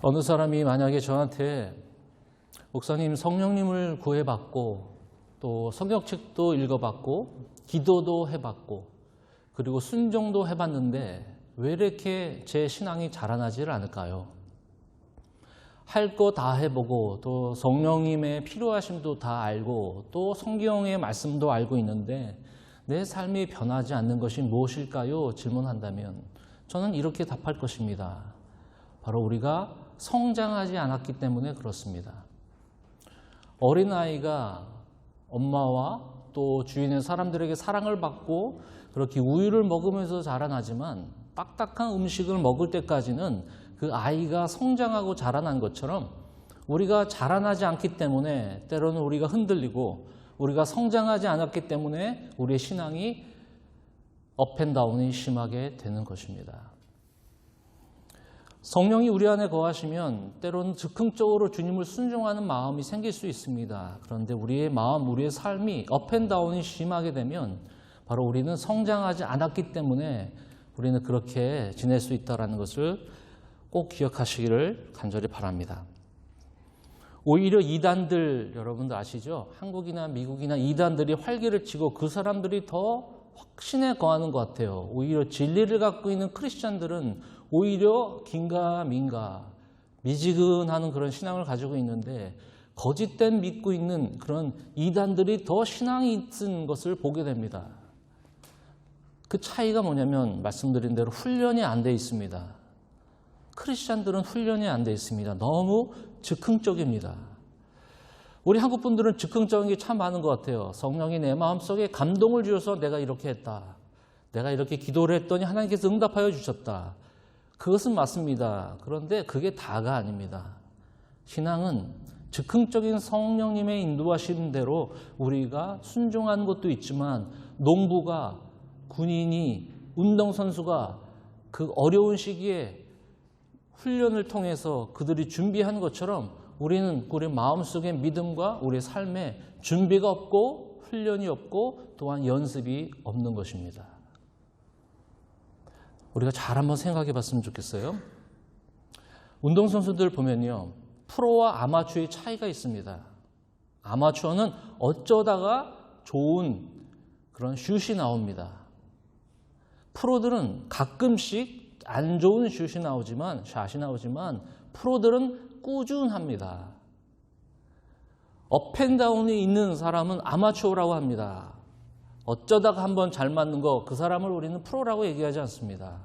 어느 사람이 만약에 저한테 목사님 성령님을 구해봤고 또 성경책도 읽어봤고 기도도 해봤고 그리고 순종도 해봤는데 왜 이렇게 제 신앙이 자라나지를 않을까요? 할 거 다 해보고 또 성령님의 필요하심도 다 알고 또 성경의 말씀도 알고 있는데 내 삶이 변하지 않는 것이 무엇일까요? 질문한다면 저는 이렇게 답할 것입니다. 바로 우리가 성장하지 않았기 때문에 그렇습니다. 어린아이가 엄마와 또 주위의 사람들에게 사랑을 받고 그렇게 우유를 먹으면서 자라나지만 딱딱한 음식을 먹을 때까지는 그 아이가 성장하고 자라난 것처럼 우리가 자라나지 않기 때문에 때로는 우리가 흔들리고 우리가 성장하지 않았기 때문에 우리의 신앙이 업앤다운이 심하게 되는 것입니다. 성령이 우리 안에 거하시면 때로는 즉흥적으로 주님을 순종하는 마음이 생길 수 있습니다. 그런데 우리의 마음, 우리의 삶이 업앤다운이 심하게 되면 바로 우리는 성장하지 않았기 때문에 우리는 그렇게 지낼 수 있다는 것을 꼭 기억하시기를 간절히 바랍니다. 오히려 이단들 여러분들 아시죠? 한국이나 미국이나 이단들이 활개를 치고 그 사람들이 더 확신에 거하는 것 같아요. 오히려 진리를 갖고 있는 크리스찬들은 오히려 긴가민가 미지근하는 그런 신앙을 가지고 있는데 거짓된 믿고 있는 그런 이단들이 더 신앙이 있는 것을 보게 됩니다. 그 차이가 뭐냐면 말씀드린 대로 훈련이 안 돼 있습니다. 크리스찬들은 훈련이 안 돼 있습니다. 너무 즉흥적입니다. 우리 한국 분들은 즉흥적인 게 참 많은 것 같아요. 성령이 내 마음속에 감동을 주셔서 내가 이렇게 했다. 내가 이렇게 기도를 했더니 하나님께서 응답하여 주셨다. 그것은 맞습니다. 그런데 그게 다가 아닙니다. 신앙은 즉흥적인 성령님의 인도하신 대로 우리가 순종하는 것도 있지만 농부가 군인이 운동선수가 그 어려운 시기에 훈련을 통해서 그들이 준비한 것처럼 우리는 우리 마음속의 믿음과 우리의 삶에 준비가 없고 훈련이 없고 또한 연습이 없는 것입니다. 우리가 잘 한번 생각해 봤으면 좋겠어요. 운동선수들 보면요. 프로와 아마추어의 차이가 있습니다. 아마추어는 어쩌다가 좋은 그런 슛이 나옵니다. 프로들은 가끔씩 안 좋은 샷이 나오지만 프로들은 꾸준합니다. 업앤다운이 있는 사람은 아마추어라고 합니다. 어쩌다가 한번 잘 맞는 거 그 사람을 우리는 프로라고 얘기하지 않습니다.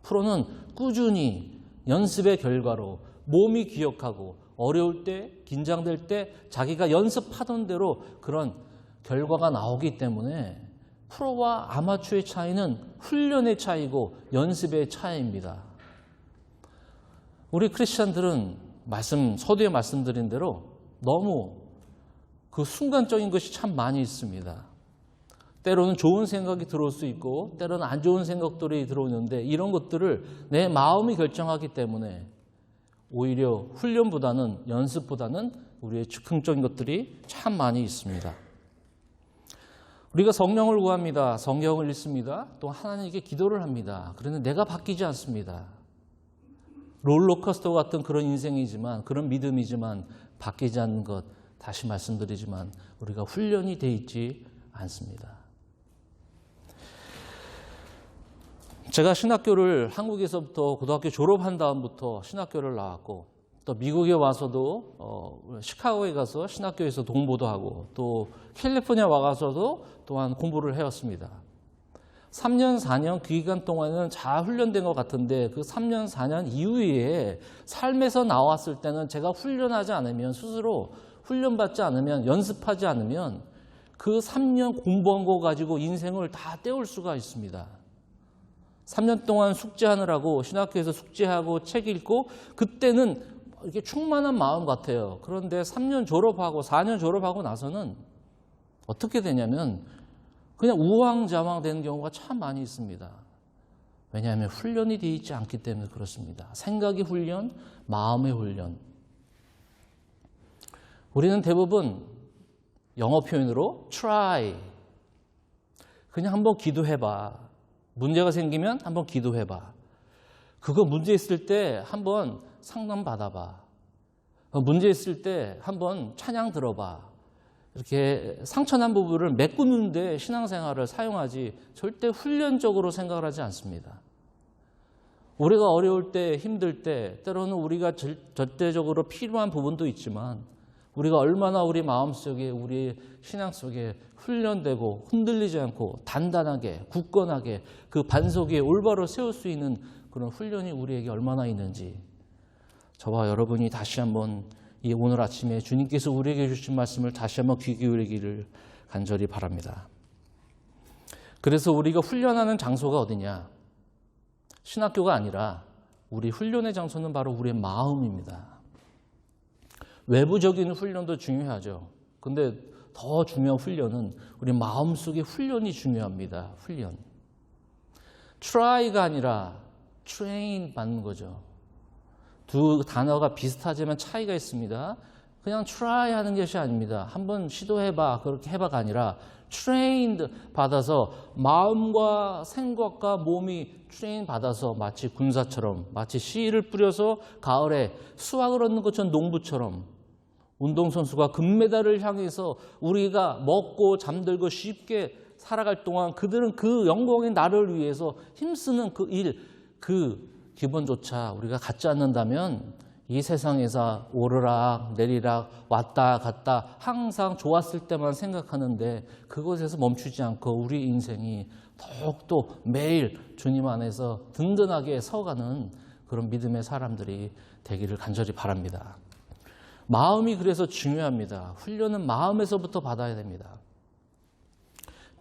프로는 꾸준히 연습의 결과로 몸이 기억하고 어려울 때 긴장될 때 자기가 연습하던 대로 그런 결과가 나오기 때문에 프로와 아마추어의 차이는 훈련의 차이고 연습의 차이입니다. 우리 크리스찬들은 서두에 말씀드린 대로 너무 그 순간적인 것이 참 많이 있습니다. 때로는 좋은 생각이 들어올 수 있고 때로는 안 좋은 생각들이 들어오는데 이런 것들을 내 마음이 결정하기 때문에 오히려 훈련보다는 연습보다는 우리의 즉흥적인 것들이 참 많이 있습니다. 우리가 성령을 구합니다. 성경을 읽습니다. 또 하나님께 기도를 합니다. 그런데 내가 바뀌지 않습니다. 롤러코스터 같은 그런 인생이지만 그런 믿음이지만 바뀌지 않는 것 다시 말씀드리지만 우리가 훈련이 돼 있지 않습니다. 제가 신학교를 한국에서부터 고등학교 졸업한 다음부터 신학교를 나왔고 또 미국에 와서도 시카고에 가서 신학교에서 공부도 하고 또 캘리포니아 와가서도 또한 공부를 해왔습니다. 3년, 4년 그 기간 동안은 잘 훈련된 것 같은데 그 3년, 4년 이후에 삶에서 나왔을 때는 제가 훈련하지 않으면 스스로 훈련받지 않으면 연습하지 않으면 그 3년 공부한 거 가지고 인생을 다 때울 수가 있습니다. 3년 동안 숙제하느라고 신학교에서 숙제하고 책 읽고 그때는 이렇게 충만한 마음 같아요. 그런데 3년 졸업하고 4년 졸업하고 나서는 어떻게 되냐면 그냥 우왕좌왕 되는 경우가 참 많이 있습니다. 왜냐하면 훈련이 되어 있지 않기 때문에 그렇습니다. 생각의 훈련, 마음의 훈련. 우리는 대부분 영어 표현으로 try. 그냥 한번 기도해봐. 문제가 생기면 한번 기도해봐. 그거 문제 있을 때 한번 상담 받아봐. 문제 있을 때 한번 찬양 들어봐. 이렇게 상처난 부분을 메꾸는데 신앙생활을 사용하지 절대 훈련적으로 생각을 하지 않습니다. 우리가 어려울 때, 힘들 때, 때로는 우리가 절대적으로 필요한 부분도 있지만 우리가 얼마나 우리 마음속에, 우리 신앙 속에 훈련되고 흔들리지 않고 단단하게, 굳건하게 그 반석 위에 올바로 세울 수 있는 그런 훈련이 우리에게 얼마나 있는지 저와 여러분이 다시 한번 이 오늘 아침에 주님께서 우리에게 주신 말씀을 다시 한번 귀 기울이기를 간절히 바랍니다. 그래서 우리가 훈련하는 장소가 어디냐? 신학교가 아니라 우리 훈련의 장소는 바로 우리의 마음입니다. 외부적인 훈련도 중요하죠. 근데 더 중요한 훈련은 우리 마음속의 훈련이 중요합니다. 훈련. try가 아니라 train 받는 거죠. 두 단어가 비슷하지만 차이가 있습니다. 그냥 try 하는 것이 아닙니다. 한번 시도해봐, 그렇게 해봐가 아니라 trained 받아서 마음과 생각과 몸이 train 받아서 마치 군사처럼, 마치 씨를 뿌려서 가을에 수확을 얻는 것처럼 농부처럼 운동선수가 금메달을 향해서 우리가 먹고 잠들고 쉽게 살아갈 동안 그들은 그 영광의 나를 위해서 힘쓰는 그 일, 그 기본조차 우리가 갖지 않는다면 이 세상에서 오르락 내리락 왔다 갔다 항상 좋았을 때만 생각하는데 그것에서 멈추지 않고 우리 인생이 더욱더 매일 주님 안에서 든든하게 서가는 그런 믿음의 사람들이 되기를 간절히 바랍니다. 마음이 그래서 중요합니다. 훈련은 마음에서부터 받아야 됩니다.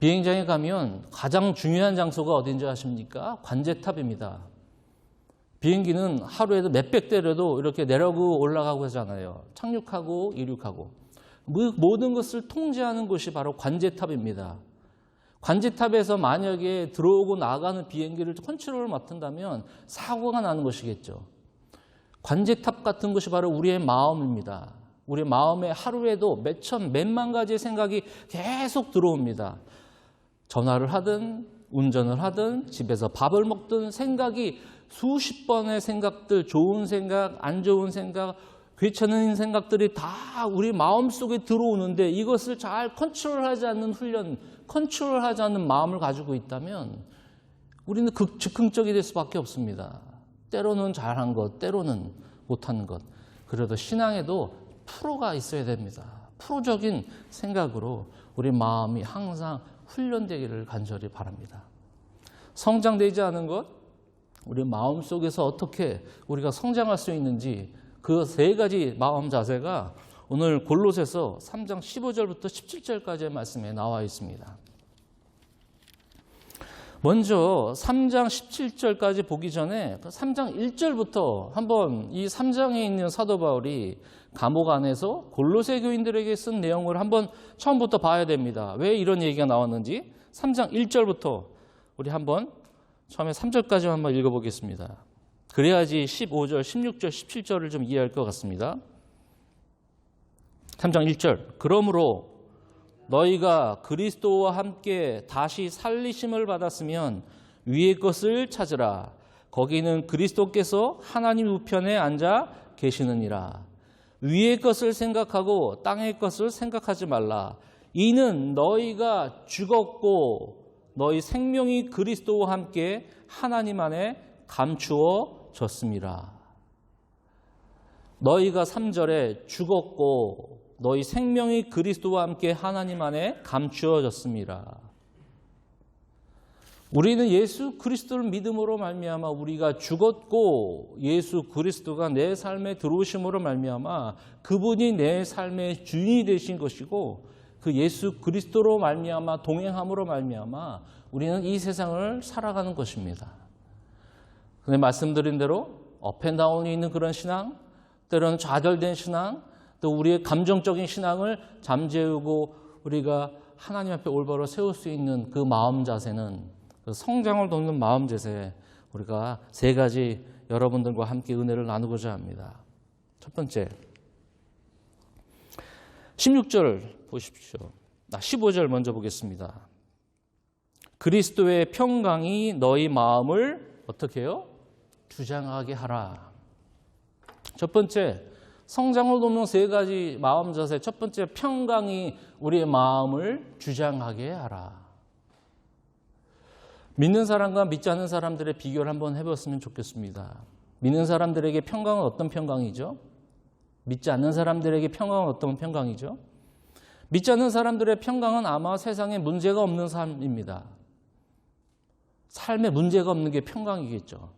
비행장에 가면 가장 중요한 장소가 어딘지 아십니까? 관제탑입니다. 비행기는 하루에도 몇백 대라도 이렇게 내려가고 올라가고 하잖아요. 착륙하고 이륙하고. 모든 것을 통제하는 곳이 바로 관제탑입니다. 관제탑에서 만약에 들어오고 나가는 비행기를 컨트롤을 맡는다면 사고가 나는 것이겠죠. 관제탑 같은 것이 바로 우리의 마음입니다. 우리 마음에 하루에도 몇만 가지의 생각이 계속 들어옵니다. 전화를 하든 운전을 하든 집에서 밥을 먹든 생각이 수십 번의 생각들, 좋은 생각, 안 좋은 생각, 괜찮은 생각들이 다 우리 마음속에 들어오는데 이것을 잘 컨트롤하지 않는 훈련, 컨트롤하지 않는 마음을 가지고 있다면 우리는 즉흥적이 될 수밖에 없습니다. 때로는 잘한 것, 때로는 못하는 것. 그래도 신앙에도 프로가 있어야 됩니다. 프로적인 생각으로 우리 마음이 항상 훈련되기를 간절히 바랍니다. 성장되지 않은 것, 우리 마음 속에서 어떻게 우리가 성장할 수 있는지 그 세 가지 마음 자세가 오늘 골로새서 3장 15절부터 17절까지의 말씀에 나와 있습니다. 먼저 3장 17절까지 보기 전에 3장 1절부터 한번 이 3장에 있는 사도 바울이 감옥 안에서 골로새 교인들에게 쓴 내용을 한번 처음부터 봐야 됩니다. 왜 이런 얘기가 나왔는지 3장 1절부터 우리 한번 처음에 3절까지 한번 읽어보겠습니다. 그래야지 15절, 16절, 17절을 좀 이해할 것 같습니다. 3장 1절. 그러므로 너희가 그리스도와 함께 다시 살리심을 받았으면 위의 것을 찾으라. 거기는 그리스도께서 하나님 우편에 앉아 계시느니라. 위의 것을 생각하고 땅의 것을 생각하지 말라. 이는 너희가 죽었고 너희 생명이 그리스도와 함께 하나님 안에 감추어졌습니다. 너희가 3절에 죽었고 너희 생명이 그리스도와 함께 하나님 안에 감추어졌습니다. 우리는 예수 그리스도를 믿음으로 말미암아 우리가 죽었고 예수 그리스도가 내 삶에 들어오심으로 말미암아 그분이 내 삶의 주인이 되신 것이고 그 예수 그리스도로 말미암아 동행함으로 말미암아 우리는 이 세상을 살아가는 것입니다. 근데 말씀드린 대로 업앤다운이 있는 그런 신앙, 때로는 좌절된 신앙, 또 우리의 감정적인 신앙을 잠재우고 우리가 하나님 앞에 올바로 세울 수 있는 그 마음 자세는 그 성장을 돕는 마음 자세 우리가 세 가지 여러분들과 함께 은혜를 나누고자 합니다. 첫 번째 16절 보십시오. 15절 먼저 보겠습니다. 그리스도의 평강이 너희 마음을 어떻게 해요? 주장하게 하라. 첫 번째, 성장을 돕는 세 가지 마음 자세. 첫 번째, 평강이 우리의 마음을 주장하게 하라. 믿는 사람과 믿지 않는 사람들의 비교를 한번 해봤으면 좋겠습니다. 믿는 사람들에게 평강은 어떤 평강이죠? 믿지 않는 사람들에게 평강은 어떤 평강이죠? 믿지 않는 사람들의 평강은 아마 세상에 문제가 없는 삶입니다. 삶에 문제가 없는 게 평강이겠죠.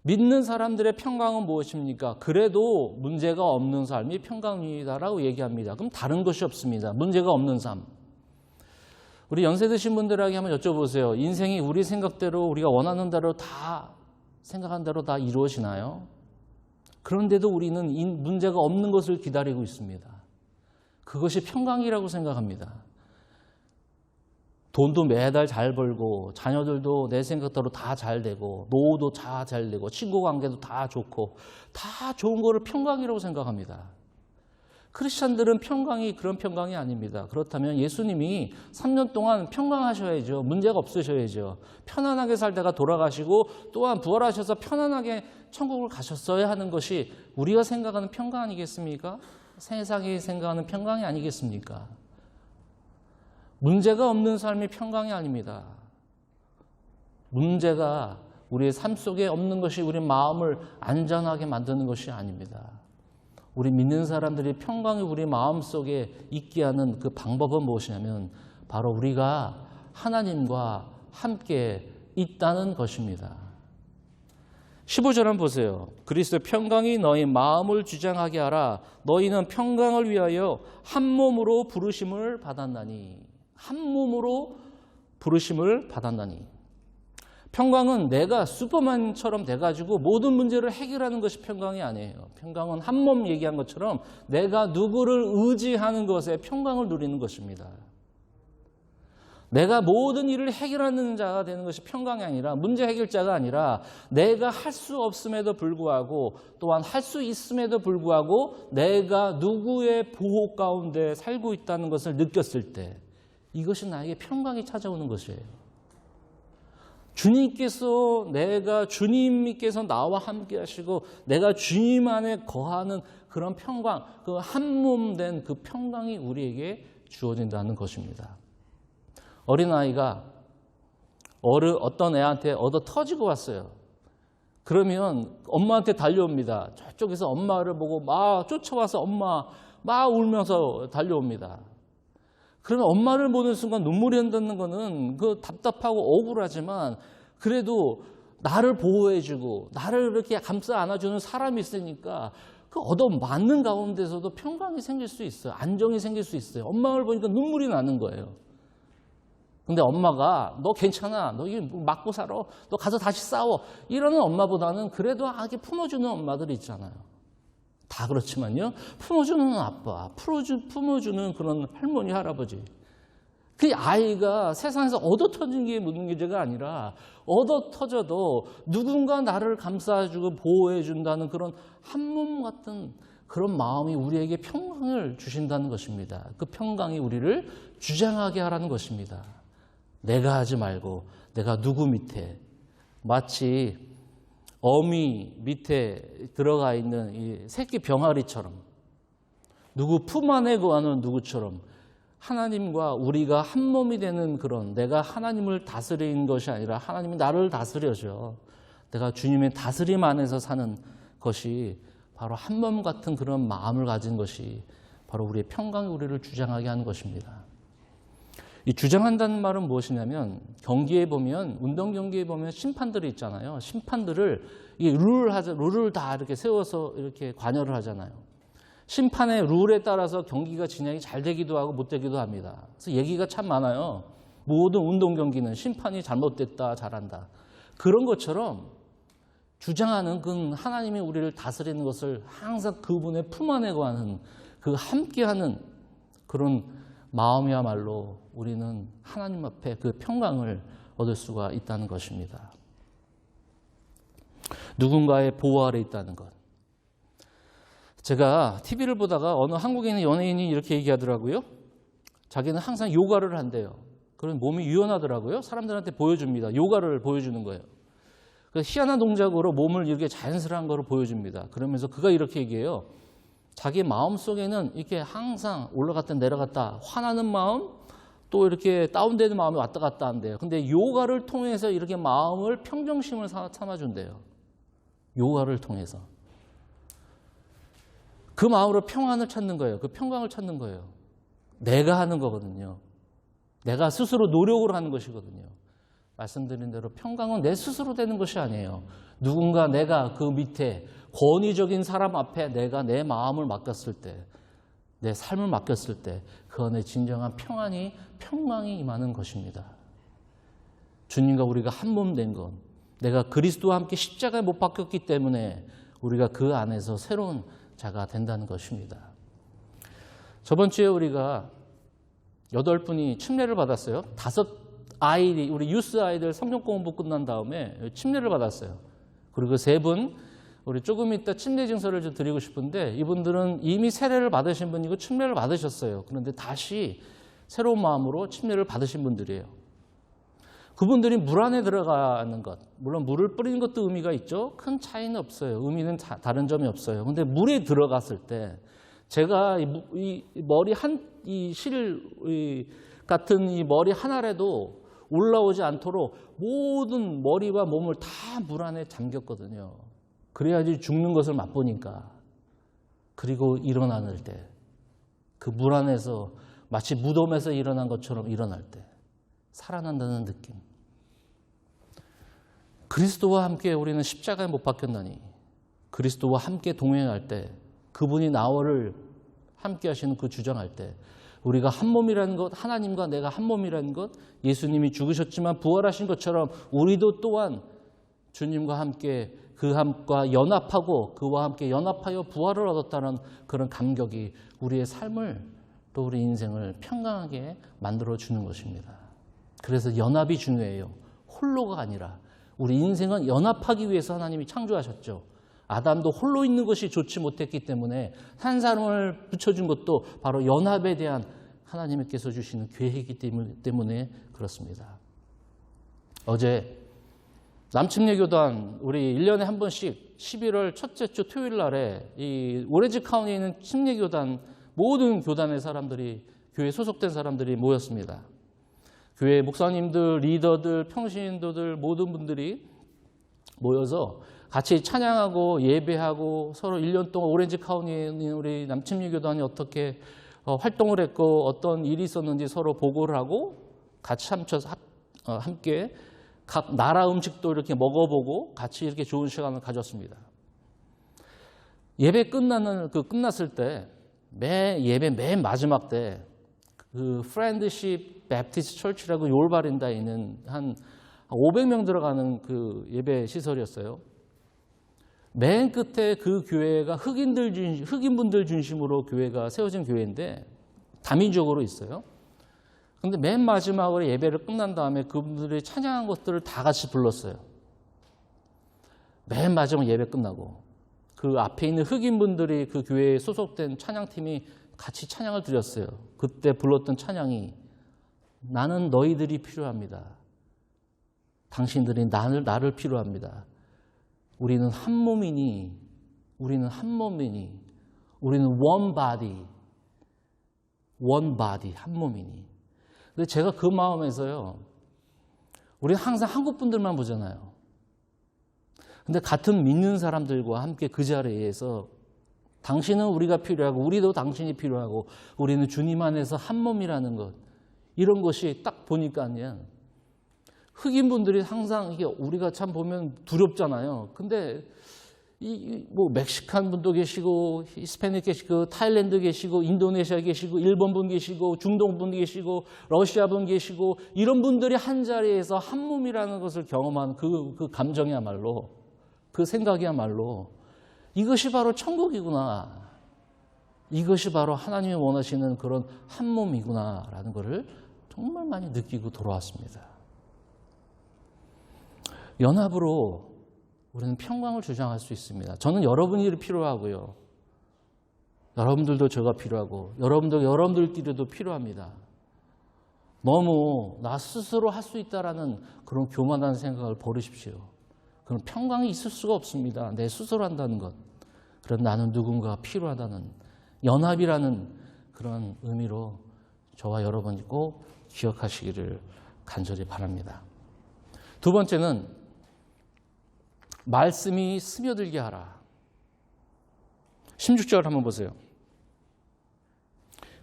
믿는 사람들의 평강은 무엇입니까? 그래도 문제가 없는 삶이 평강이다라고 얘기합니다. 그럼 다른 것이 없습니다. 문제가 없는 삶. 우리 연세 드신 분들에게 한번 여쭤보세요. 인생이 우리 생각대로 우리가 원하는 대로 다 생각한 대로 다 이루어지나요? 그런데도 우리는 문제가 없는 것을 기다리고 있습니다. 그것이 평강이라고 생각합니다. 돈도 매달 잘 벌고 자녀들도 내 생각대로 다 잘 되고 노후도 다 잘 되고 친구 관계도 다 좋고 다 좋은 거를 평강이라고 생각합니다. 크리스찬들은 평강이 그런 평강이 아닙니다. 그렇다면 예수님이 3년 동안 평강하셔야죠. 문제가 없으셔야죠. 편안하게 살다가 돌아가시고 또한 부활하셔서 편안하게 천국을 가셨어야 하는 것이 우리가 생각하는 평강 아니겠습니까? 세상이 생각하는 평강이 아니겠습니까? 문제가 없는 삶이 평강이 아닙니다. 문제가 우리의 삶 속에 없는 것이 우리 마음을 안전하게 만드는 것이 아닙니다. 우리 믿는 사람들이 평강이 우리 마음속에 있게 하는 그 방법은 무엇이냐면 바로 우리가 하나님과 함께 있다는 것입니다. 15절 한번 보세요. 그리스도의 평강이 너희 마음을 주장하게 하라. 너희는 평강을 위하여 한 몸으로 부르심을 받았나니. 한 몸으로 부르심을 받았나니. 평강은 내가 슈퍼맨처럼 돼가지고 모든 문제를 해결하는 것이 평강이 아니에요. 평강은 한 몸 얘기한 것처럼 내가 누구를 의지하는 것에 평강을 누리는 것입니다. 내가 모든 일을 해결하는 자가 되는 것이 평강이 아니라 문제 해결자가 아니라 내가 할 수 없음에도 불구하고 또한 할 수 있음에도 불구하고 내가 누구의 보호 가운데 살고 있다는 것을 느꼈을 때 이것이 나에게 평강이 찾아오는 것이에요. 주님께서 나와 함께 하시고 내가 주님 안에 거하는 그런 평강, 그 한 몸 된 그 평강이 우리에게 주어진다는 것입니다. 어린아이가 어떤 애한테 얻어 터지고 왔어요. 그러면 엄마한테 달려옵니다. 저쪽에서 엄마를 보고 막 쫓아와서 엄마 막 울면서 달려옵니다. 그러면 엄마를 보는 순간 눈물이 흐른다는 거는 그 답답하고 억울하지만 그래도 나를 보호해주고 나를 이렇게 감싸 안아주는 사람이 있으니까 그 얻어맞는 가운데서도 평강이 생길 수 있어요. 안정이 생길 수 있어요. 엄마를 보니까 눈물이 나는 거예요. 근데 엄마가 너 괜찮아. 너 이거 맞고 살아. 너 가서 다시 싸워. 이러는 엄마보다는 그래도 아기 품어주는 엄마들이 있잖아요. 다 그렇지만요. 품어주는 아빠, 품어주는 그런 할머니, 할아버지. 그 아이가 세상에서 얻어터진 게 문제가 아니라 얻어터져도 누군가 나를 감싸주고 보호해준다는 그런 한 몸 같은 그런 마음이 우리에게 평강을 주신다는 것입니다. 그 평강이 우리를 주장하게 하라는 것입니다. 내가 하지 말고 내가 누구 밑에 마치 어미 밑에 들어가 있는 이 새끼 병아리처럼 누구 품 안에 거하는 누구처럼 하나님과 우리가 한 몸이 되는 그런 내가 하나님을 다스리는 것이 아니라 하나님이 나를 다스려줘. 내가 주님의 다스림 안에서 사는 것이 바로 한 몸 같은 그런 마음을 가진 것이 바로 우리의 평강이 우리를 주장하게 하는 것입니다. 이 주장한다는 말은 무엇이냐면 경기에 보면 운동 경기에 보면 심판들이 있잖아요. 심판들을 이 룰을 다 이렇게 세워서 이렇게 관여를 하잖아요. 심판의 룰에 따라서 경기가 진행이 잘 되기도 하고 못 되기도 합니다. 그래서 얘기가 참 많아요. 모든 운동 경기는 심판이 잘못됐다, 잘한다. 그런 것처럼 주장하는 그 하나님이 우리를 다스리는 것을 항상 그분의 품 안에 거하는 그 함께하는 그런 마음이야말로 우리는 하나님 앞에 그 평강을 얻을 수가 있다는 것입니다. 누군가의 보호 아래 있다는 것. 제가 TV를 보다가 어느 한국에 있는 연예인이 이렇게 얘기하더라고요. 자기는 항상 요가를 한대요. 그런 몸이 유연하더라고요. 사람들한테 보여줍니다. 요가를 보여주는 거예요. 그 희한한 동작으로 몸을 이렇게 자연스러운 거로 보여줍니다. 그러면서 그가 이렇게 얘기해요. 자기 마음속에는 이렇게 항상 올라갔다 내려갔다 화나는 마음 또 이렇게 다운되는 마음이 왔다 갔다 한대요. 근데 요가를 통해서 이렇게 마음을 평정심을 삼아준대요. 요가를 통해서. 그 마음으로 평안을 찾는 거예요. 그 평강을 찾는 거예요. 내가 하는 거거든요. 내가 스스로 노력으로 하는 것이거든요. 말씀드린 대로 평강은 내 스스로 되는 것이 아니에요. 누군가 내가 그 밑에 권위적인 사람 앞에 내가 내 마음을 맡겼을 때, 내 삶을 맡겼을 때 그 안에 진정한 평강이 임하는 것입니다. 주님과 우리가 한 몸 된 것, 내가 그리스도와 함께 십자가에 못 박혔기 때문에 우리가 그 안에서 새로운 자가 된다는 것입니다. 저번 주에 우리가 8분이 침례를 받았어요. 5 우리 유스 아이들 성경 공부 끝난 다음에 침례를 받았어요. 그리고 3분, 우리 조금 이따 침례 증서를 좀 드리고 싶은데 이분들은 이미 세례를 받으신 분이고 침례를 받으셨어요. 그런데 다시 새로운 마음으로 침례를 받으신 분들이에요. 그분들이 물 안에 들어가는 것, 물론 물을 뿌리는 것도 의미가 있죠. 큰 차이는 없어요. 의미는 다른 점이 없어요. 그런데 물에 들어갔을 때 제가 이 머리 이 실 같은 이 머리 하나라도 올라오지 않도록 모든 머리와 몸을 다 물 안에 잠겼거든요. 그래야지 죽는 것을 맛보니까. 그리고 일어나는 때 그 물 안에서 마치 무덤에서 일어난 것처럼 일어날 때 살아난다는 느낌. 그리스도와 함께 우리는 십자가에 못 박혔나니 그리스도와 함께 동행할 때 그분이 나를 함께 하시는 그 주장할 때 우리가 한 몸이라는 것, 하나님과 내가 한 몸이라는 것, 예수님이 죽으셨지만 부활하신 것처럼 우리도 또한 주님과 함께 그함과 연합하고 그와 함께 연합하여 부활을 얻었다는 그런 감격이 우리의 삶을 또 우리 인생을 평강하게 만들어주는 것입니다. 그래서 연합이 중요해요. 홀로가 아니라 우리 인생은 연합하기 위해서 하나님이 창조하셨죠. 아담도 홀로 있는 것이 좋지 못했기 때문에 한 사람을 붙여준 것도 바로 연합에 대한 하나님께서 주시는 계획이기 때문에 그렇습니다. 어제 남침례교단 우리 1년에 한 번씩 11월 첫째 주 토요일 날에 이 오렌지 카운티에 있는 침례교단 모든 교단의 사람들이 교회에 소속된 사람들이 모였습니다. 교회 목사님들, 리더들, 평신도들 모든 분들이 모여서 같이 찬양하고 예배하고 서로 1년 동안 오렌지 카운티에 있는 우리 남침례교단이 어떻게 활동을 했고 어떤 일이 있었는지 서로 보고를 하고 같이 함께 각 나라 음식도 이렇게 먹어보고 같이 이렇게 좋은 시간을 가졌습니다. 예배 끝났을 때 예배 맨 마지막 때 그 프렌드십 베프티스트 처치라고 요르바린다에 있는 한 500명 들어가는 그 예배 시설이었어요. 맨 끝에 그 교회가 흑인분들 중심으로 교회가 세워진 교회인데 다민족으로 있어요. 그런데 맨 마지막으로 예배를 끝난 다음에 그분들이 찬양한 것들을 다 같이 불렀어요. 맨 마지막 예배 끝나고 그 앞에 있는 흑인분들이 그 교회에 소속된 찬양팀이 같이 찬양을 드렸어요. 그때 불렀던 찬양이 나는 너희들이 필요합니다. 당신들이 나를 필요합니다. 우리는 한 몸이니 우리는 one body, 한 몸이니. 근데 제가 그 마음에서요. 우리는 항상 한국 분들만 보잖아요. 근데 같은 믿는 사람들과 함께 그 자리에서 당신은 우리가 필요하고 우리도 당신이 필요하고 우리는 주님 안에서 한 몸이라는 것. 이런 것이 딱 보니까요. 흑인분들이 항상 이게 우리가 참 보면 두렵잖아요. 근데 뭐 멕시칸 분도 계시고 히스패닉 계시고 타일랜드 계시고 인도네시아 계시고 일본 분 계시고 중동 분 계시고 러시아 분 계시고 이런 분들이 한 자리에서 한 몸이라는 것을 경험한 그 감정이야말로 그 생각이야말로 이것이 바로 천국이구나. 이것이 바로 하나님이 원하시는 그런 한 몸이구나라는 것을 정말 많이 느끼고 돌아왔습니다. 연합으로 우리는 평강을 주장할 수 있습니다. 저는 여러분이 필요하고요. 여러분들도 제가 필요하고 여러분들끼리도 필요합니다. 너무 나 스스로 할 수 있다라는 그런 교만한 생각을 버리십시오. 그런 평강이 있을 수가 없습니다. 내 스스로 한다는 것. 그런 나는 누군가가 필요하다는 연합이라는 그런 의미로 저와 여러분이 꼭 기억하시기를 간절히 바랍니다. 두 번째는 말씀이 스며들게 하라. 16절 한번 보세요.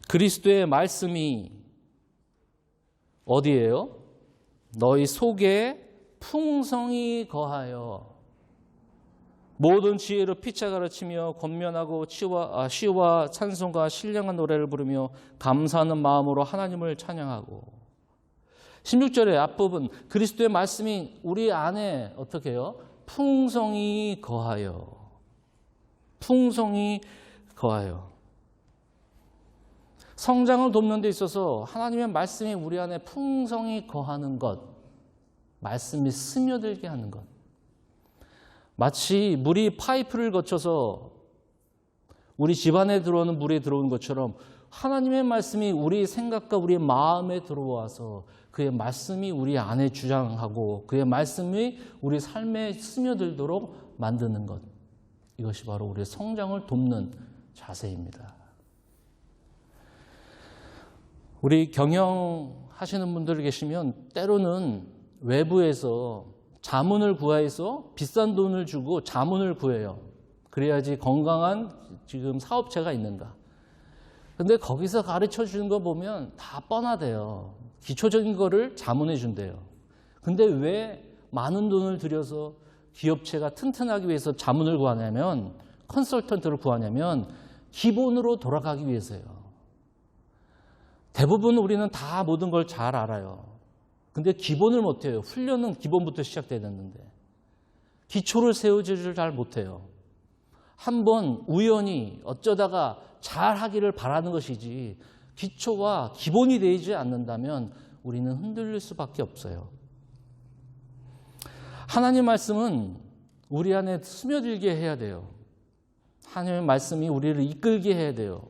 그리스도의 말씀이 어디예요? 너희 속에 풍성히 거하여 모든 지혜로 피차 가르치며 권면하고 시와 찬송과 신령한 노래를 부르며 감사하는 마음으로 하나님을 찬양하고. 16절의 앞부분 그리스도의 말씀이 우리 안에 어떻게 해요? 풍성히 거하여. 풍성히 거하여. 성장을 돕는 데 있어서 하나님의 말씀이 우리 안에 풍성히 거하는 것, 말씀이 스며들게 하는 것. 마치 물이 파이프를 거쳐서 우리 집안에 들어오는 물이 들어오는 것처럼 하나님의 말씀이 우리 생각과 우리 마음에 들어와서 그의 말씀이 우리 안에 주장하고 그의 말씀이 우리 삶에 스며들도록 만드는 것. 이것이 바로 우리의 성장을 돕는 자세입니다. 우리 경영하시는 분들 계시면 때로는 외부에서 자문을 구해서 비싼 돈을 주고 자문을 구해요. 그래야지 건강한 지금 사업체가 있는가. 근데 거기서 가르쳐 주는 거 보면 다 뻔하대요. 기초적인 거를 자문해 준대요. 근데 왜 많은 돈을 들여서 기업체가 튼튼하기 위해서 자문을 구하냐면, 컨설턴트를 구하냐면 기본으로 돌아가기 위해서요. 대부분 우리는 다 모든 걸 잘 알아요. 근데 기본을 못해요. 훈련은 기본부터 시작돼야 되는데 기초를 세우지를 잘 못해요. 한번 우연히 어쩌다가 잘하기를 바라는 것이지 기초와 기본이 되지 않는다면 우리는 흔들릴 수밖에 없어요. 하나님 말씀은 우리 안에 스며들게 해야 돼요. 하나님의 말씀이 우리를 이끌게 해야 돼요.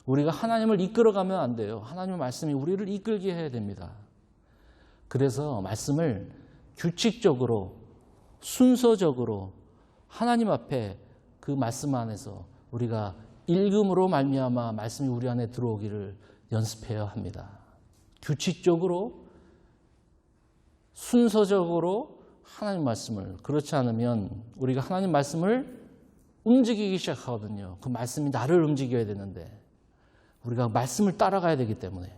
우리가 하나님을 이끌어가면 안 돼요. 하나님의 말씀이 우리를 이끌게 해야 됩니다. 그래서 말씀을 규칙적으로 순서적으로 하나님 앞에 그 말씀 안에서 우리가 읽음으로 말미암아 말씀이 우리 안에 들어오기를 연습해야 합니다. 규칙적으로 순서적으로 하나님 말씀을, 그렇지 않으면 우리가 하나님 말씀을 움직이기 시작하거든요. 그 말씀이 나를 움직여야 되는데 우리가 말씀을 따라가야 되기 때문에.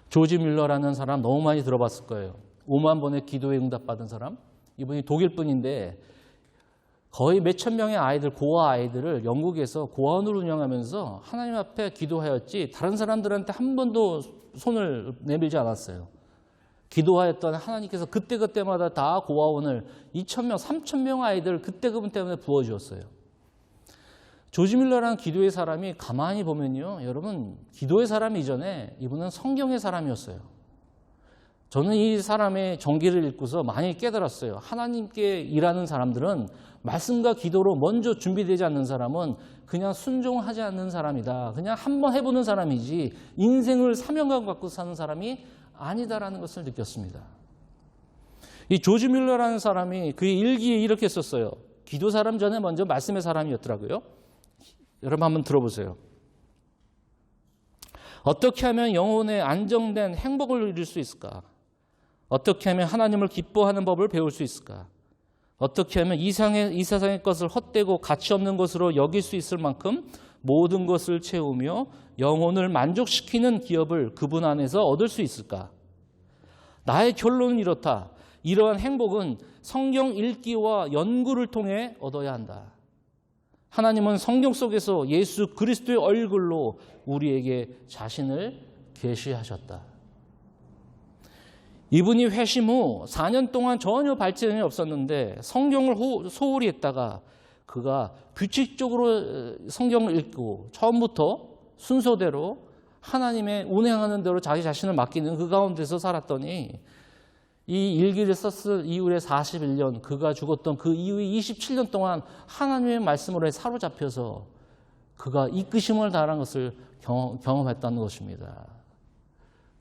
조지 뮬러라는 사람 너무 많이 들어봤을 거예요. 5만 번의 기도에 응답받은 사람. 이분이 독일 분인데 거의 몇천 명의 아이들, 고아 아이들을 영국에서 고아원을 운영하면서 하나님 앞에 기도하였지 다른 사람들한테 한 번도 손을 내밀지 않았어요. 기도하였던 하나님께서 그때그때마다 다 고아원을 2,000명, 3,000명 아이들 그때 그분 때문에 부어주었어요. 조지 밀러라는 기도의 사람이 가만히 보면요. 여러분, 기도의 사람 이전에 이분은 성경의 사람이었어요. 저는 이 사람의 전기를 읽고서 많이 깨달았어요. 하나님께 일하는 사람들은 말씀과 기도로 먼저 준비되지 않는 사람은 그냥 순종하지 않는 사람이다. 그냥 한번 해보는 사람이지 인생을 사명감 갖고 사는 사람이 아니다라는 것을 느꼈습니다. 이 조지 밀러라는 사람이 그의 일기에 이렇게 썼어요. 기도 사람 전에 먼저 말씀의 사람이었더라고요. 여러분 한번 들어보세요. 어떻게 하면 영혼에 안정된 행복을 누릴 수 있을까? 어떻게 하면 하나님을 기뻐하는 법을 배울 수 있을까? 어떻게 하면 이 세상의 것을 헛되고 가치 없는 것으로 여길 수 있을 만큼 모든 것을 채우며 영혼을 만족시키는 기업을 그분 안에서 얻을 수 있을까? 나의 결론은 이렇다. 이러한 행복은 성경 읽기와 연구를 통해 얻어야 한다. 하나님은 성경 속에서 예수 그리스도의 얼굴로 우리에게 자신을 계시하셨다. 이분이 회심 후 4년 동안 전혀 발전이 없었는데 성경을 소홀히 했다가 그가 규칙적으로 성경을 읽고 처음부터 순서대로 하나님의 운행하는 대로 자기 자신을 맡기는 그 가운데서 살았더니 이 일기를 썼을 이후에 41년, 그가 죽었던 그 이후에 27년 동안 하나님의 말씀으로 사로잡혀서 그가 이끄심을 당한 것을 경험했다는 것입니다.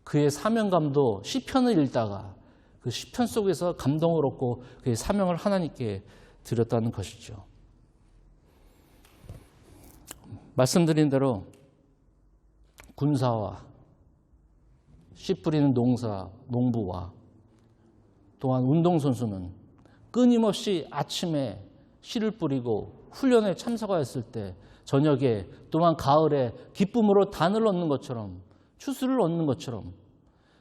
그의 사명감도 시편을 읽다가 그 시편 속에서 감동을 얻고 그의 사명을 하나님께 드렸다는 것이죠. 말씀드린 대로 군사와 씨 뿌리는 농부와 또한 운동선수는 끊임없이 아침에 씨를 뿌리고 훈련에 참석하였을 때 저녁에 또한 가을에 기쁨으로 단을 얻는 것처럼 추수를 얻는 것처럼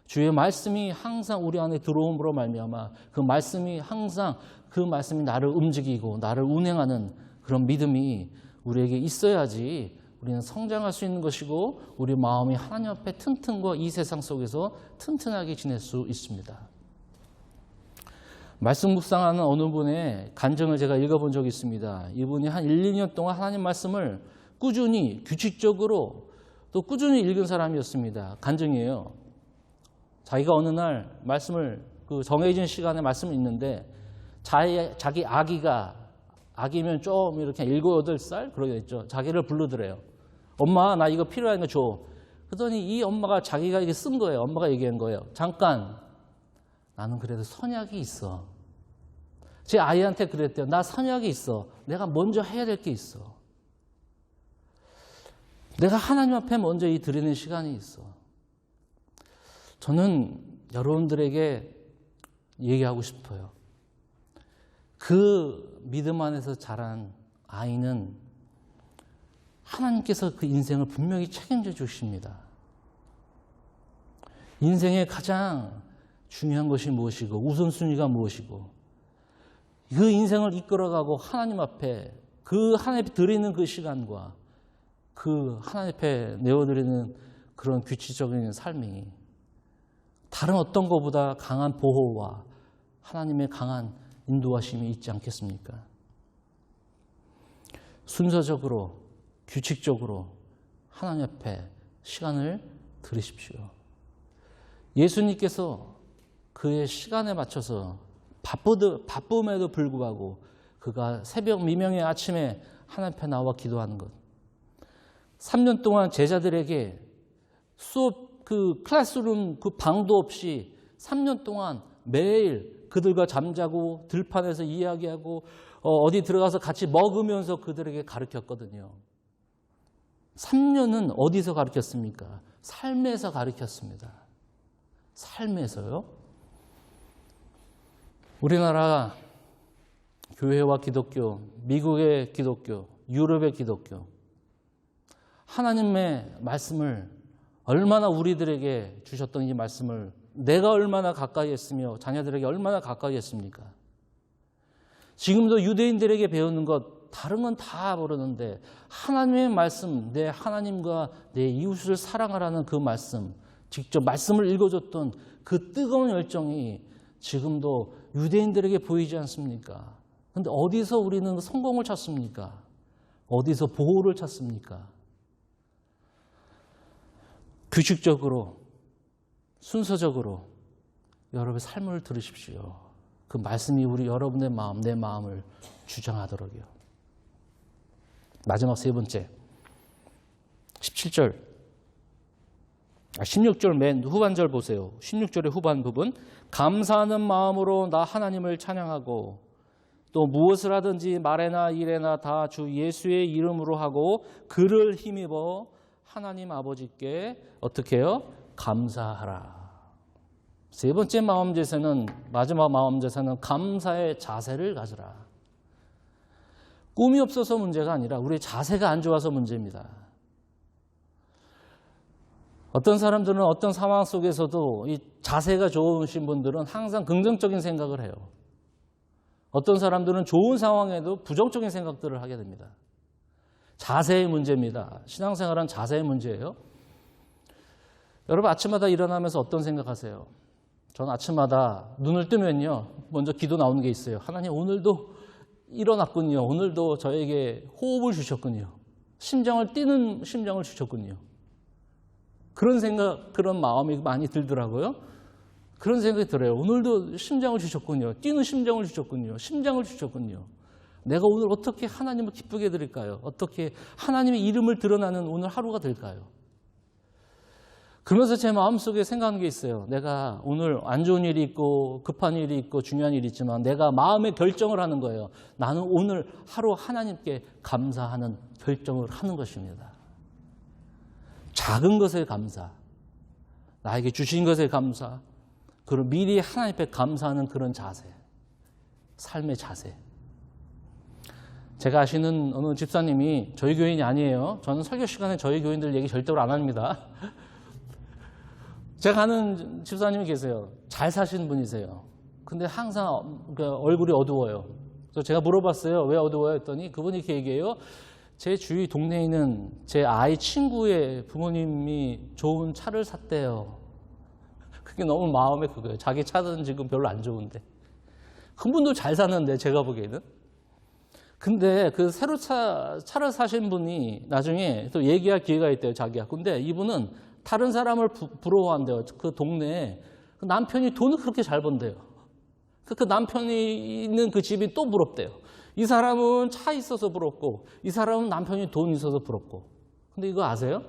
주의 말씀이 항상 우리 안에 들어옴으로 말미암아 그 말씀이 항상 그 말씀이 나를 움직이고 나를 운행하는 그런 믿음이 우리에게 있어야지 우리는 성장할 수 있는 것이고 우리 마음이 하나님 앞에 튼튼과 이 세상 속에서 튼튼하게 지낼 수 있습니다. 말씀 묵상하는 어느 분의 간증을 제가 읽어본 적이 있습니다. 이분이 한 1, 2년 동안 하나님 말씀을 꾸준히 규칙적으로 또 꾸준히 읽은 사람이었습니다. 간증이에요. 자기가 어느 날 말씀을 그 정해진 시간에 말씀을 읽는데 자기 아기면 좀 이렇게 7, 8살 그러겠죠. 자기를 부르더래요. 엄마 나 이거 필요한 거 줘. 그러더니 이 엄마가 자기가 이게 쓴 거예요. 엄마가 얘기한 거예요. 잠깐 나는 그래도 선약이 있어. 제 아이한테 그랬대요. 나 선약이 있어. 내가 먼저 해야 될 게 있어. 내가 하나님 앞에 먼저 이 드리는 시간이 있어. 저는 여러분들에게 얘기하고 싶어요. 그 믿음 안에서 자란 아이는 하나님께서 그 인생을 분명히 책임져 주십니다. 인생의 가장 중요한 것이 무엇이고 우선순위가 무엇이고 그 인생을 이끌어가고 하나님 앞에 그 하나님 앞에 드리는 그 시간과 그 하나님 앞에 내어드리는 그런 규칙적인 삶이 다른 어떤 것보다 강한 보호와 하나님의 강한 인도하심이 있지 않겠습니까? 순서적으로 규칙적으로 하나님 앞에 시간을 들이십시오. 예수님께서 그의 시간에 맞춰서 바쁨에도 불구하고 그가 새벽 미명의 아침에 하나님 앞에 나와 기도하는 것. 3년 동안 제자들에게 수업 그 클래스룸 그 방도 없이 3년 동안 매일 그들과 잠자고 들판에서 이야기하고 어디 들어가서 같이 먹으면서 그들에게 가르쳤거든요. 3년은 어디서 가르쳤습니까? 삶에서 가르쳤습니다. 삶에서요. 우리나라 교회와 기독교, 미국의 기독교, 유럽의 기독교 하나님의 말씀을 얼마나 우리들에게 주셨던 이 말씀을 내가 얼마나 가까이 했으며 자녀들에게 얼마나 가까이 했습니까? 지금도 유대인들에게 배우는 것 다른 건 다 모르는데 하나님의 말씀, 내 하나님과 내 이웃을 사랑하라는 그 말씀, 직접 말씀을 읽어줬던 그 뜨거운 열정이 지금도 유대인들에게 보이지 않습니까? 그런데 어디서 우리는 성공을 찾습니까? 어디서 보호를 찾습니까? 규칙적으로, 순서적으로 여러분의 삶을 들으십시오. 그 말씀이 우리 여러분의 마음, 내 마음을 주장하도록요. 마지막 세 번째, 16절 맨 후반절 보세요. 16절의 후반 부분. 감사하는 마음으로 나 하나님을 찬양하고 또 무엇을 하든지 말에나 일에나 다 주 예수의 이름으로 하고 그를 힘입어 하나님 아버지께 어떻게 해요? 감사하라. 세 번째 마음 제사는, 마지막 마음 제사는 감사의 자세를 가져라. 꿈이 없어서 문제가 아니라 우리의 자세가 안 좋아서 문제입니다. 어떤 사람들은 어떤 상황 속에서도 이 자세가 좋으신 분들은 항상 긍정적인 생각을 해요. 어떤 사람들은 좋은 상황에도 부정적인 생각들을 하게 됩니다. 자세의 문제입니다. 신앙생활은 자세의 문제예요. 여러분 아침마다 일어나면서 어떤 생각하세요? 저는 아침마다 눈을 뜨면요 먼저 기도 나오는 게 있어요. 하나님 오늘도 일어났군요. 오늘도 저에게 호흡을 주셨군요. 심장을 뛰는 심장을 주셨군요. 그런 생각, 그런 마음이 많이 들더라고요. 그런 생각이 들어요. 오늘도 심장을 주셨군요. 뛰는 심장을 주셨군요. 심장을 주셨군요. 내가 오늘 어떻게 하나님을 기쁘게 드릴까요? 어떻게 하나님의 이름을 드러나는 오늘 하루가 될까요? 그러면서 제 마음속에 생각하는 게 있어요. 내가 오늘 안 좋은 일이 있고 급한 일이 있고 중요한 일이 있지만 내가 마음의 결정을 하는 거예요. 나는 오늘 하루 하나님께 감사하는 결정을 하는 것입니다. 작은 것에 감사, 나에게 주신 것에 감사, 그리고 미리 하나님 앞에 감사하는 그런 자세, 삶의 자세. 제가 아시는 어느 집사님이 저희 교인이 아니에요. 저는 설교 시간에 저희 교인들 얘기 절대로 안 합니다. 제가 아는 집사님이 계세요. 잘 사시는 분이세요. 근데 항상 얼굴이 어두워요. 그래서 제가 물어봤어요. 왜 어두워요? 했더니 그분이 이렇게 얘기해요. 제 주위 동네에 있는 제 아이 친구의 부모님이 좋은 차를 샀대요. 그게 너무 마음에 그거예요. 자기 차는 지금 별로 안 좋은데. 그분도 잘 사는데 제가 보기에는. 근데 그 새로 차를 사신 분이 나중에 또 얘기할 기회가 있대요. 자기가. 근데 이분은 다른 사람을 부러워한대요. 그 동네에 그 남편이 돈을 그렇게 잘 번대요. 그 남편이 있는 그 집이 또 부럽대요. 이 사람은 차 있어서 부럽고 이 사람은 남편이 돈 있어서 부럽고. 근데 이거 아세요?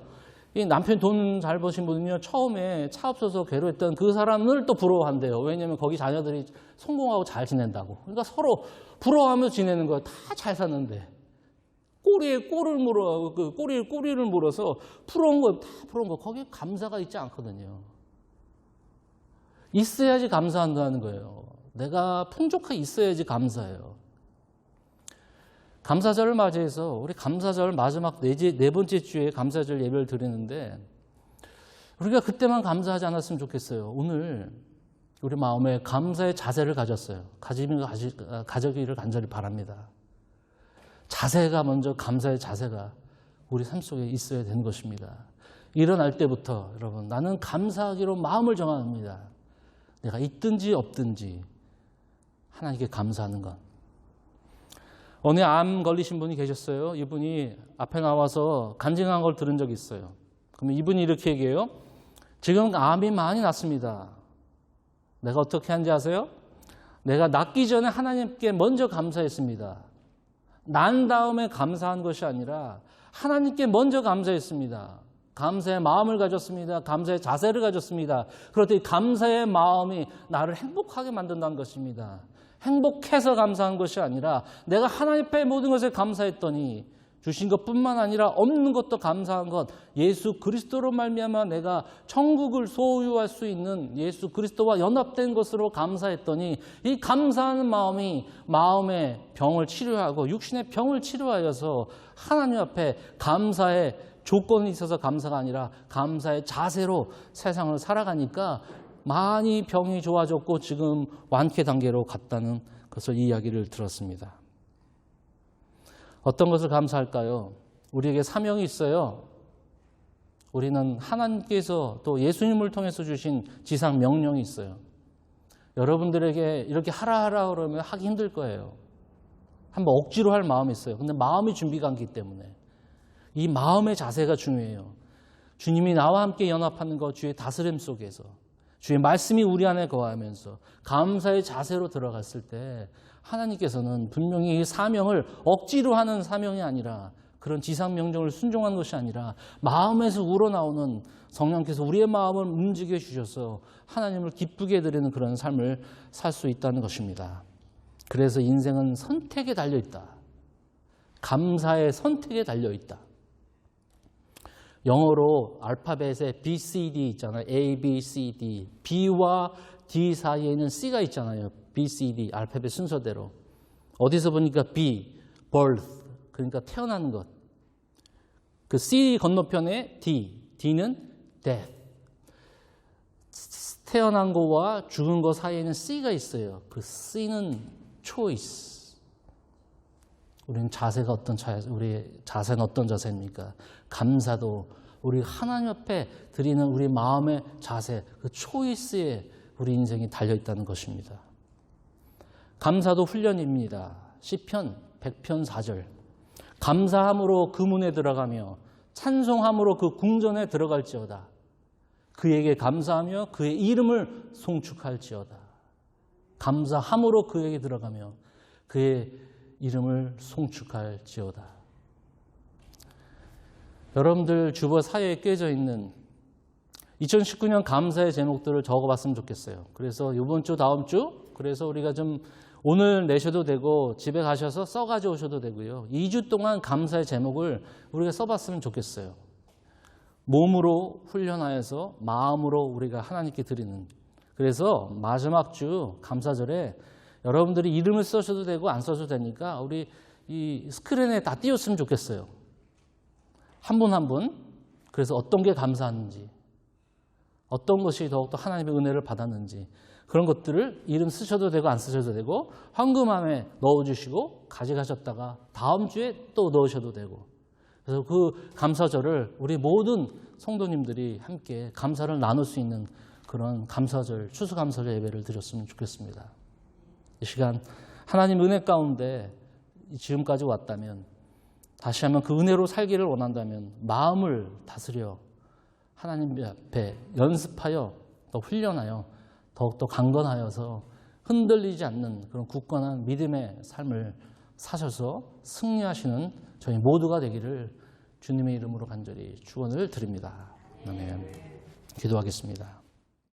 이 남편이 돈 잘 버신 분은요, 처음에 차 없어서 괴로웠던 그 사람을 또 부러워한대요. 왜냐하면 거기 자녀들이 성공하고 잘 지낸다고. 그러니까 서로 부러워하면서 지내는 거예요. 다 잘 사는데. 꼬리에 꼬리를 물어서 부러운 거예요. 다 부러운 거. 거기에 감사가 있지 않거든요. 있어야지 감사한다는 거예요. 내가 풍족하게 있어야지 감사해요. 감사절을 맞이해서 우리 감사절 마지막 네 번째 주에 감사절 예배를 드리는데 우리가 그때만 감사하지 않았으면 좋겠어요. 오늘 우리 마음에 감사의 자세를 가져기를 간절히 바랍니다. 자세가 먼저 감사의 자세가 우리 삶 속에 있어야 되는 것입니다. 일어날 때부터 여러분 나는 감사하기로 마음을 정합니다. 내가 있든지 없든지 하나님께 감사하는 것. 어느 암 걸리신 분이 계셨어요. 이분이 앞에 나와서 간증한 걸 들은 적이 있어요. 그러면 이분이 이렇게 얘기해요. 지금 암이 많이 났습니다. 내가 어떻게 한지 아세요? 내가 낫기 전에 하나님께 먼저 감사했습니다. 난 다음에 감사한 것이 아니라 하나님께 먼저 감사했습니다. 감사의 마음을 가졌습니다. 감사의 자세를 가졌습니다. 그렇더니 감사의 마음이 나를 행복하게 만든다는 것입니다. 행복해서 감사한 것이 아니라 내가 하나님 앞에 모든 것에 감사했더니 주신 것뿐만 아니라 없는 것도 감사한 것, 예수 그리스도로 말미암아 내가 천국을 소유할 수 있는 예수 그리스도와 연합된 것으로 감사했더니 이 감사하는 마음이 마음의 병을 치료하고 육신의 병을 치료하여서 하나님 앞에 감사의 조건이 있어서 감사가 아니라 감사의 자세로 세상을 살아가니까 많이 병이 좋아졌고 지금 완쾌 단계로 갔다는 것을 이야기를 들었습니다. 어떤 것을 감사할까요? 우리에게 사명이 있어요. 우리는 하나님께서 또 예수님을 통해서 주신 지상 명령이 있어요. 여러분들에게 이렇게 하라 그러면 하기 힘들 거예요. 한번 억지로 할 마음이 있어요. 근데 마음이 준비가 안 되기 때문에 이 마음의 자세가 중요해요. 주님이 나와 함께 연합하는 것, 주의 다스림 속에서 주의 말씀이 우리 안에 거하면서 감사의 자세로 들어갔을 때 하나님께서는 분명히 이 사명을 억지로 하는 사명이 아니라 그런 지상 명령을 순종하는 것이 아니라 마음에서 우러나오는 성령께서 우리의 마음을 움직여 주셔서 하나님을 기쁘게 드리는 그런 삶을 살 수 있다는 것입니다. 그래서 인생은 선택에 달려있다. 감사의 선택에 달려있다. 영어로 알파벳에 B, C, D 있잖아요. A, B, C, D. B와 D 사이에는 C가 있잖아요. B, C, D 알파벳 순서대로. 어디서 보니까 B, birth 그러니까 태어나는 것. 그 C 건너편에 D, D는 death. 태어난 거와 죽은 거 사이에는 C가 있어요. 그 C는 choice. 우리는 자세가 우리의 자세는 어떤 자세입니까? 감사도 우리 하나님 앞에 드리는 우리 마음의 자세, 그 초이스에 우리 인생이 달려있다는 것입니다. 감사도 훈련입니다. 시편 100편 4절. 감사함으로 그 문에 들어가며 찬송함으로 그 궁전에 들어갈지어다. 그에게 감사하며 그의 이름을 송축할지어다. 감사함으로 그에게 들어가며 그의 이름을 송축할지어다. 여러분들 주변 사회에 꿰져 있는 2019년 감사의 제목들을 적어봤으면 좋겠어요. 그래서 이번 주, 다음 주, 그래서 우리가 좀 오늘 내셔도 되고 집에 가셔서 써가지고 오셔도 되고요. 2주 동안 감사의 제목을 우리가 써봤으면 좋겠어요. 몸으로 훈련하여서 마음으로 우리가 하나님께 드리는. 그래서 마지막 주 감사절에 여러분들이 이름을 써셔도 되고 안 써도 되니까 우리 이 스크린에 다 띄웠으면 좋겠어요. 한 분 한 분. 그래서 어떤 게 감사한지, 어떤 것이 더욱더 하나님의 은혜를 받았는지 그런 것들을 이름 쓰셔도 되고 안 쓰셔도 되고 헌금함에 넣어주시고 가져가셨다가 다음 주에 또 넣으셔도 되고 그래서 그 감사절을 우리 모든 성도님들이 함께 감사를 나눌 수 있는 그런 감사절, 추수감사절 예배를 드렸으면 좋겠습니다. 이 시간 하나님 은혜 가운데 지금까지 왔다면 다시 한번 그 은혜로 살기를 원한다면 마음을 다스려 하나님 앞에 연습하여 또 훈련하여 더욱더 강건하여서 흔들리지 않는 그런 굳건한 믿음의 삶을 사셔서 승리하시는 저희 모두가 되기를 주님의 이름으로 간절히 축원을 드립니다. 아멘. 기도하겠습니다.